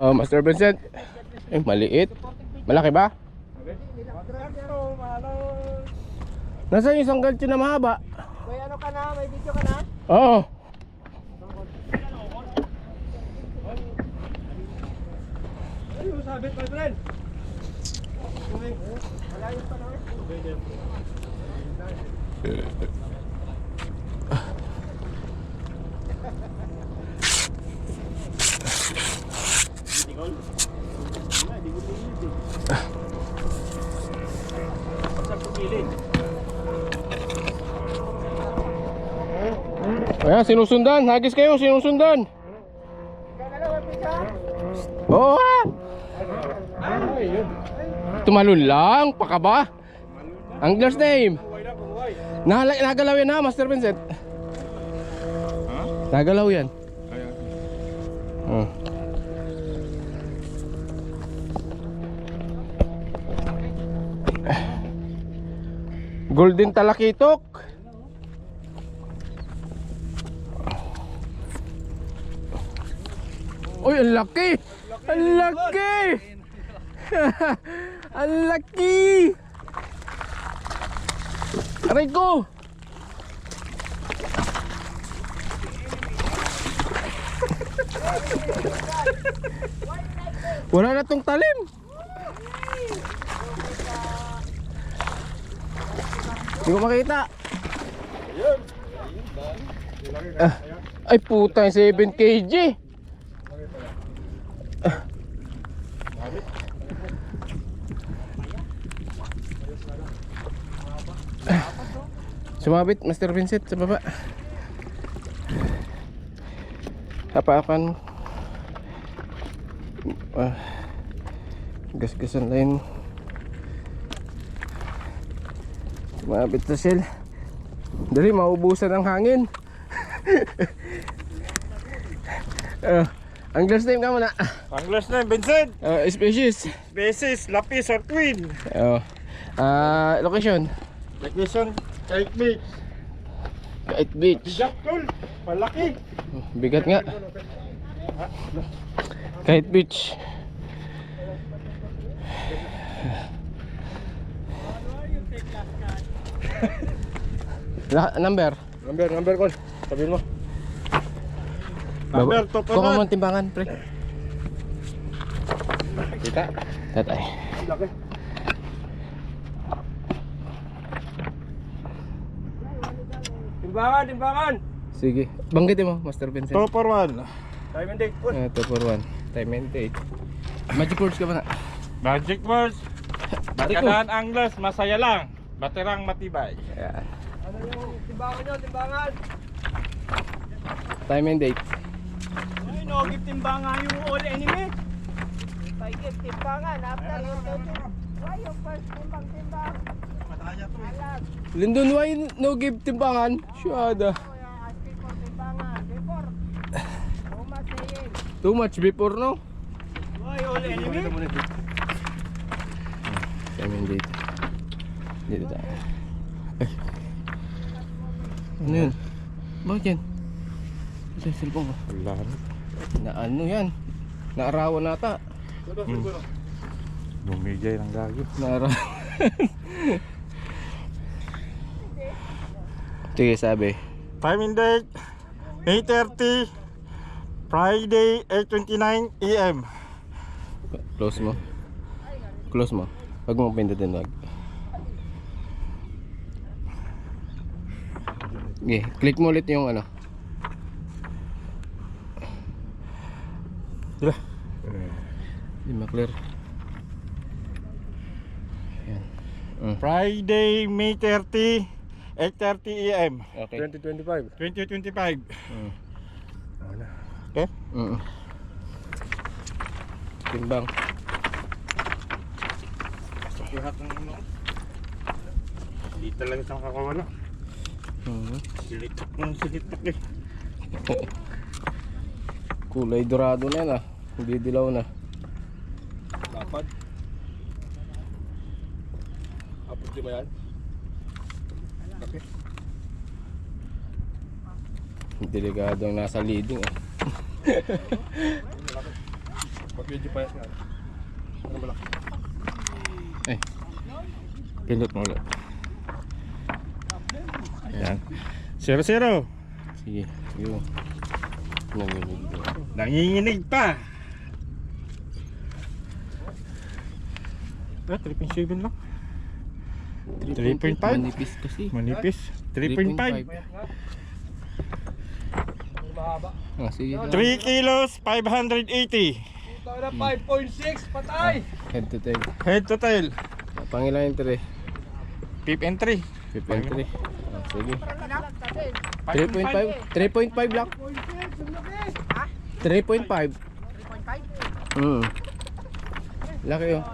Master Vincent. Maliit. Malaki ba? Nasaan yung isang gancho na mahaba? May ano ka na? May video ka na? Oo. Ayun, sabit my friend. Malayo pa na. Ayan, sinusundan. Hagis kayo, sinusundan. Oo ha. Tumalun lang, paka ba? Angler's name. Nagalaw yan ha, Master Vincent. Nagalaw yan. Golden talakitok. Uy, ang laki! Ang laki! Ang laki! Aray ko! Wala na tong talim! Hindi ko makita. Ay puta, 7 kg. Sumabit Master Vincent sa baba. Hapakan. Gas-gasan lain. Sumabit sa shell. Dali, maubusan ng hangin. Angler's name ka muna. Angler's name, Vincent. Species. Species, lapis or twin. Location. Location, Kite Beach. Kite Beach. Bigat tol, palaki. Bigat nga. Kite Beach. Number Call. Sabihin mo. Number, Kuha mo ang timbangan, pre. Kita. Tatay. Laki. Timbangan. Sige. Banggitin mo, Master Vincent. 2 for 1. Time and date. 2 for 1. Time and date. Magic words ka ba na? Magic words. Barico. Kadaan anglers, masaya lang. Baterang matibay. Ayan. Ano yung timbangan nyo? Timbangan. Time and date. Ay, no, give timbangan yung all enemy. If I give timbangan, after you tell me, why yung first timbang? Mataya to eh. Lindon, why no give timbangan? Syada. Asking for timbangan. Before, too much saying. Too much before, no? Why all enemy? Time and date. Dito tayo. Ay. Ano yun? Bakit yan? Ito yung cellphone ko. Wala. Na ano yan? Naarawan nata. Bumigay ng gagi. Naarawan. Sige, sabi. Time and date 8:30 Friday 8:29 AM. Close mo. Close mo. Huwag mo pindutin, wag. Okay, click mo ulit yung ano. Diba? Hindi ma-clear. Ayan. Friday May 30 8:30 AM. Okay. 2025. Okay? Timbang. Lahat ng ano. Hindi talaga sa kakawala. Silitak ng silitak eh. Kulay dorado na yan ah. Hindi dilaw na. Dapat. Apot di ba yan? Okay. Delikadong nasa leading ah. Mag-video pa yan. Ano malaki? Eh. Pindot mo ulit. Ayan. 0-0. Sige. Sige. Nanginig. Nanginginig pa. 3.7 lang. 3.5. Manipis kasi. Manipis. 3.5. Ah, sige. 3 kilos, 580. Ito na 5.6, patay! Head to tail. Head to tail. Pangilan yung 3. Pip and 3. 5.3. Ah, sige. 3.5. 5.5. 3.5 lang. 3.5. 3.5? Hmm. Laki oh.